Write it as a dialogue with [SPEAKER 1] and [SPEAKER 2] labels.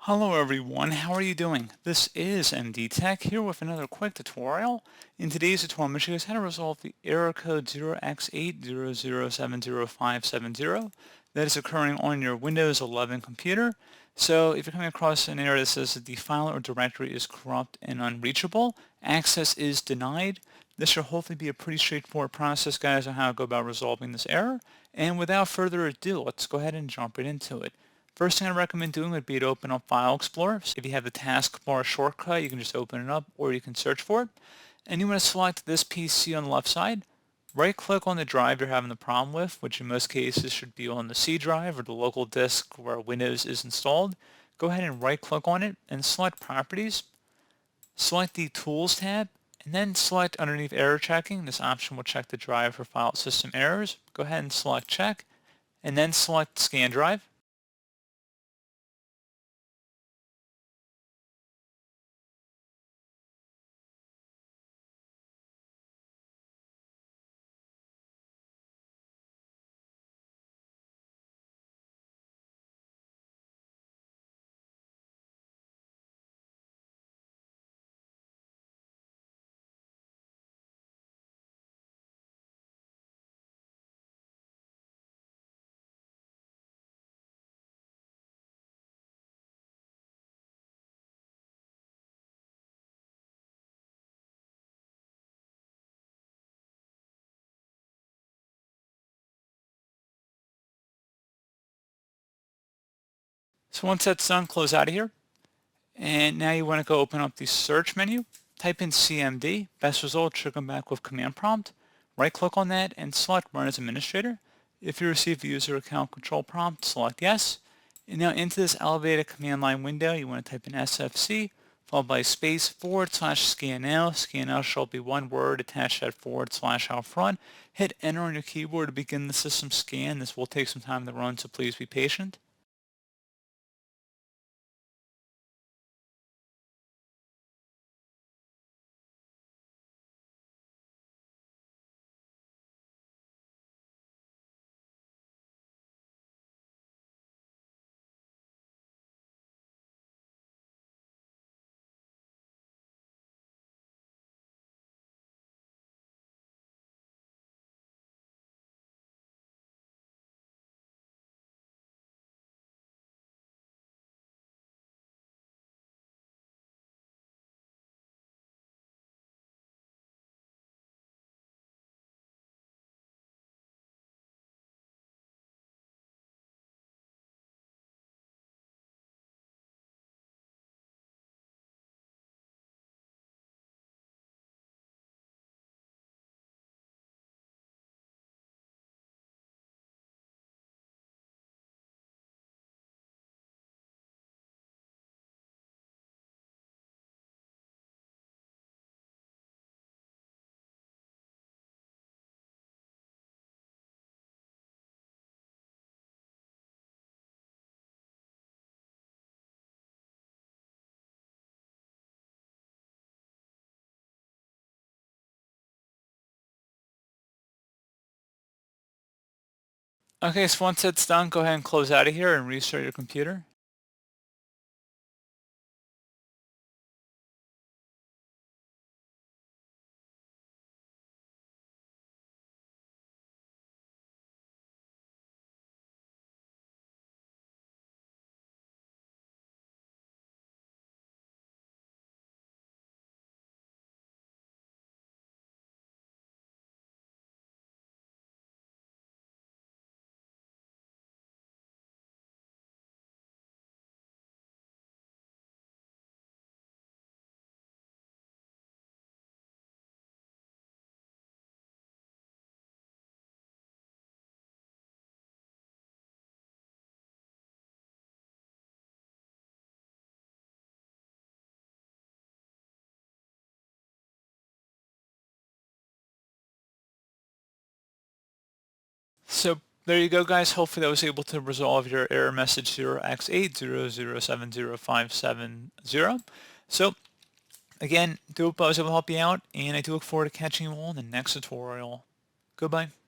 [SPEAKER 1] Hello everyone, how are you doing? This is MD Tech here with another quick tutorial. In today's tutorial, I'm going to show you guys how to resolve the error code 0x80070570 that is occurring on your Windows 11 computer. So if you're coming across an error that says that the file or directory is corrupt and unreachable, access is denied, this should hopefully be a pretty straightforward process, guys, on how to go about resolving this error. And without further ado, let's go ahead and jump right into it. First thing I recommend doing would be to open up File Explorer. So if you have the taskbar shortcut, you can just open it up or you can search for it. And you want to select this PC on the left side. Right click on the drive you're having the problem with, which in most cases should be on the C drive or the local disk where Windows is installed. Go ahead and right click on it and select Properties. Select the Tools tab and then select underneath Error Checking. This option will check the drive for file system errors. Go ahead and select Check and then select Scan Drive. So once that's done, close out of here. And now you want to go open up the search menu, type in CMD, best result should come back with command prompt. Right click on that and select Run as Administrator. If you receive the user account control prompt, select Yes. And now into this elevated command line window, you want to type in SFC, followed by space /scan now. Scan now shall be one word attached to that / out front. Hit enter on your keyboard to begin the system scan. This will take some time to run, so please be patient. Okay, so once that's done, go ahead and close out of here and restart your computer. So there you go, guys. Hopefully that was able to resolve your error message 0x80070570. So again, do hope I was able to help you out, and I do look forward to catching you all in the next tutorial. Goodbye.